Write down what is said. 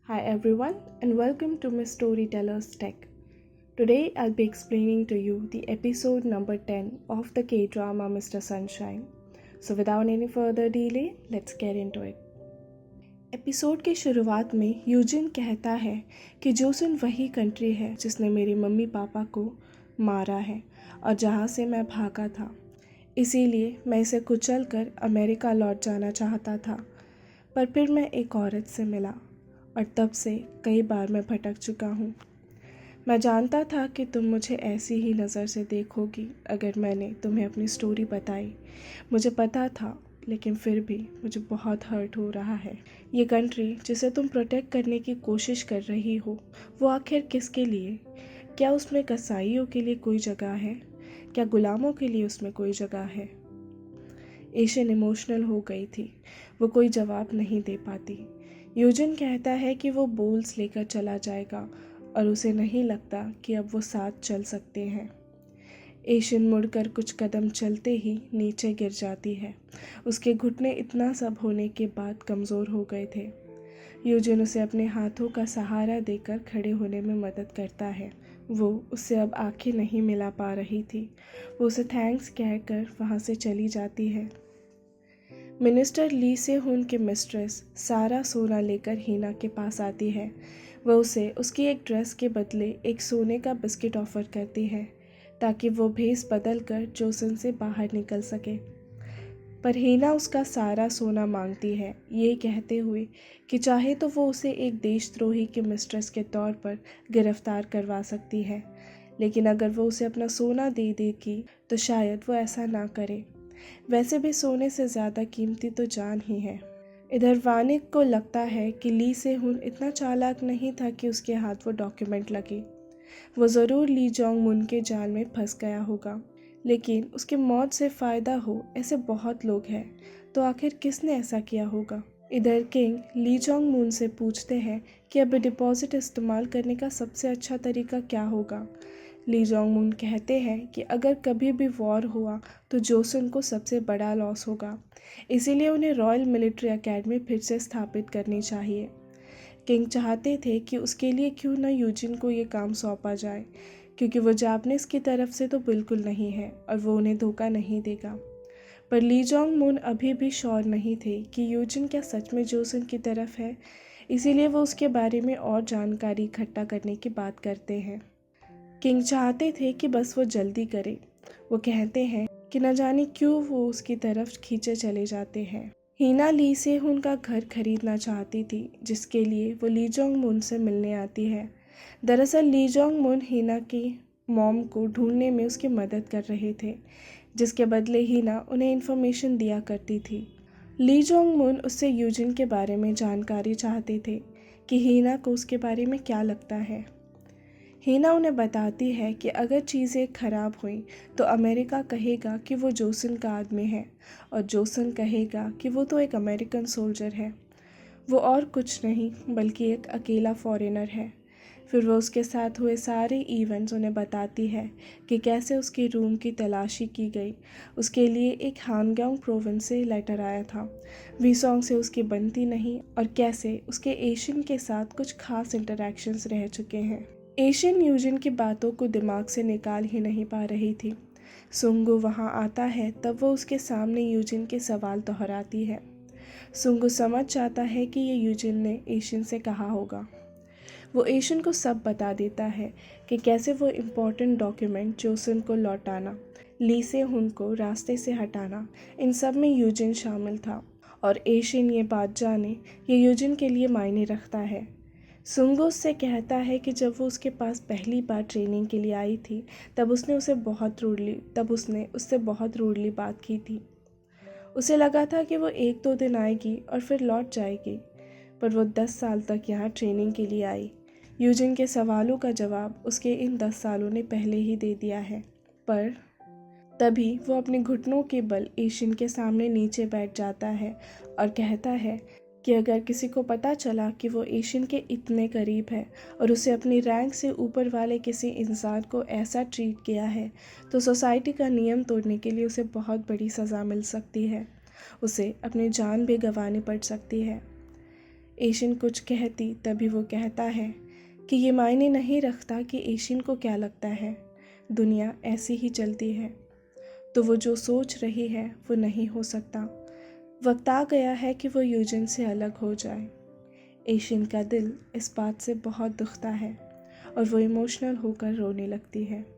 Hi everyone and welcome to Miss Storyteller's Tech. Today I'll be explaining to you the episode number 10 of the K-drama Mr. Sunshine. So without any further delay, let's get into it. Episode की शुरुआत में Eugene कहता है कि Jason वही country है जिसने मेरे मम्मी पापा को मारा है और जहाँ से मैं भागा था। इसीलिए मैं इसे कुचल कर अमेरिका लौट जाना चाहता था, पर फिर मैं एक औरत से मिला और तब से कई बार मैं भटक चुका हूँ। मैं जानता था कि तुम मुझे ऐसी ही नज़र से देखोगी अगर मैंने तुम्हें अपनी स्टोरी बताई। मुझे पता था, लेकिन फिर भी मुझे बहुत हर्ट हो रहा है। ये कंट्री जिसे तुम प्रोटेक्ट करने की कोशिश कर रही हो, वो आखिर किसके लिए? क्या उसमें कसाईयों के लिए कोई जगह है? क्या गुलामों के लिए उसमें कोई जगह है? एशियन इमोशनल हो गई थी। वो कोई जवाब नहीं दे पाती। यूजिन कहता है कि वो बोल्स लेकर चला जाएगा और उसे नहीं लगता कि अब वो साथ चल सकते हैं। एशियन मुड़कर कुछ कदम चलते ही नीचे गिर जाती है। उसके घुटने इतना सब होने के बाद कमज़ोर हो गए थे। यूजिन उसे अपने हाथों का सहारा देकर खड़े होने में मदद करता है। वो उससे अब आंखें नहीं मिला पा रही थी। वो उसे थैंक्स कहकर वहाँ से चली जाती है। मिनिस्टर ली से हुन की मिस्ट्रेस सारा सोना लेकर हीना के पास आती है। वह उसे उसकी एक ड्रेस के बदले एक सोने का बिस्किट ऑफर करती है ताकि वो भेस बदल कर जोसन से बाहर निकल सके। पर हीना उसका सारा सोना मांगती है, ये कहते हुए कि चाहे तो वो उसे एक देशद्रोही के मिस्ट्रेस के तौर पर गिरफ्तार करवा सकती है, लेकिन अगर वो उसे अपना सोना दे देगी तो शायद वो ऐसा ना करे। वैसे भी सोने से ज़्यादा कीमती तो जान ही है। इधर वानिक को लगता है कि ली से हुन इतना चालाक नहीं था कि उसके हाथ वो डॉक्यूमेंट लगे। वो ज़रूर ली जोंग मुन के जाल में फंस गया होगा, लेकिन उसकी मौत से फ़ायदा हो ऐसे बहुत लोग हैं, तो आखिर किसने ऐसा किया होगा? इधर किंग ली जोंग मुन से पूछते हैं कि अब डिपॉजिट इस्तेमाल करने का सबसे अच्छा तरीका क्या होगा। ली जोंग मुन कहते हैं कि अगर कभी भी वॉर हुआ तो जोसन को सबसे बड़ा लॉस होगा, इसीलिए उन्हें रॉयल मिलिट्री एकेडमी फिर से स्थापित करनी चाहिए। किंग चाहते थे कि उसके लिए क्यों न यूजिन को ये काम सौंपा जाए, क्योंकि वो जापानीज़ की तरफ से तो बिल्कुल नहीं है और वो उन्हें धोखा नहीं देगा। पर ली जोंग मुन अभी भी श्योर नहीं थे कि यूजिन क्या सच में जोसन की तरफ है, इसीलिए वो उसके बारे में और जानकारी इकट्ठा करने की बात करते हैं। किंग चाहते थे कि बस वो जल्दी करे। वो कहते हैं कि न जाने क्यों वो उसकी तरफ खींचे चले जाते हैं। हीना ली से उनका घर खरीदना चाहती थी, जिसके लिए वो ली जोंग मुन से मिलने आती है। दरअसल ली जोंग मुन हीना की मॉम को ढूंढने में उसकी मदद कर रहे थे, जिसके बदले हीना उन्हें इन्फॉर्मेशन दिया करती थी। ली जोंग मुन उससे यूजिन के बारे में जानकारी चाहते थे कि हीना को उसके बारे में क्या लगता है। हीना उन्हें बताती है कि अगर चीज़ें खराब हुई तो अमेरिका कहेगा कि वो जोसन का आदमी है और जोसन कहेगा कि वो तो एक अमेरिकन सोल्जर है। वो और कुछ नहीं बल्कि एक अकेला फॉरेनर है। फिर वो उसके साथ हुए सारे इवेंट्स उन्हें बताती है कि कैसे उसके रूम की तलाशी की गई, उसके लिए एक हानग्योंग प्रोविंस से लेटर आया था, वीसोंग से उसकी बनती नहीं, और कैसे उसके एशियन के साथ कुछ खास इंटरैक्शंस रह चुके हैं। एशियन यूजिन की बातों को दिमाग से निकाल ही नहीं पा रही थी। सुंगू वहाँ आता है तब वो उसके सामने यूजिन के सवाल दोहराती है। सुंगू समझ जाता है कि ये यूजिन ने एशियन से कहा होगा। वो एशियन को सब बता देता है कि कैसे वो इम्पोर्टेंट डॉक्यूमेंट जोसन को लौटाना, ली से हुन को रास्ते से हटाना, इन सब में यूजिन शामिल था और एशियन ये बात जाने ये यूजिन के लिए मायने रखता है। सुंगू उससे कहता है कि जब वो उसके पास पहली बार ट्रेनिंग के लिए आई थी तब उसने उससे बहुत रूडली बात की थी। उसे लगा था कि वो 1-2 दिन आएगी और फिर लौट जाएगी, पर वो 10 साल तक यहाँ ट्रेनिंग के लिए आई। यूजिन के सवालों का जवाब उसके इन 10 सालों ने पहले ही दे दिया है। पर तभी वो अपने घुटनों के बल एशियन के सामने नीचे बैठ जाता है और कहता है कि अगर किसी को पता चला कि वो एशियन के इतने करीब है और उसे अपनी रैंक से ऊपर वाले किसी इंसान को ऐसा ट्रीट किया है तो सोसाइटी का नियम तोड़ने के लिए उसे बहुत बड़ी सज़ा मिल सकती है। उसे अपनी जान भी गंवानी पड़ सकती है। एशियन कुछ कहती तभी वो कहता है कि ये मायने नहीं रखता कि एशियन को क्या लगता है, दुनिया ऐसी ही चलती है। तो वो जो सोच रही है वो नहीं हो सकता। वक्त आ गया है कि वो यूजिन से अलग हो जाए। एशियन का दिल इस बात से बहुत दुखता है और वो इमोशनल होकर रोने लगती है।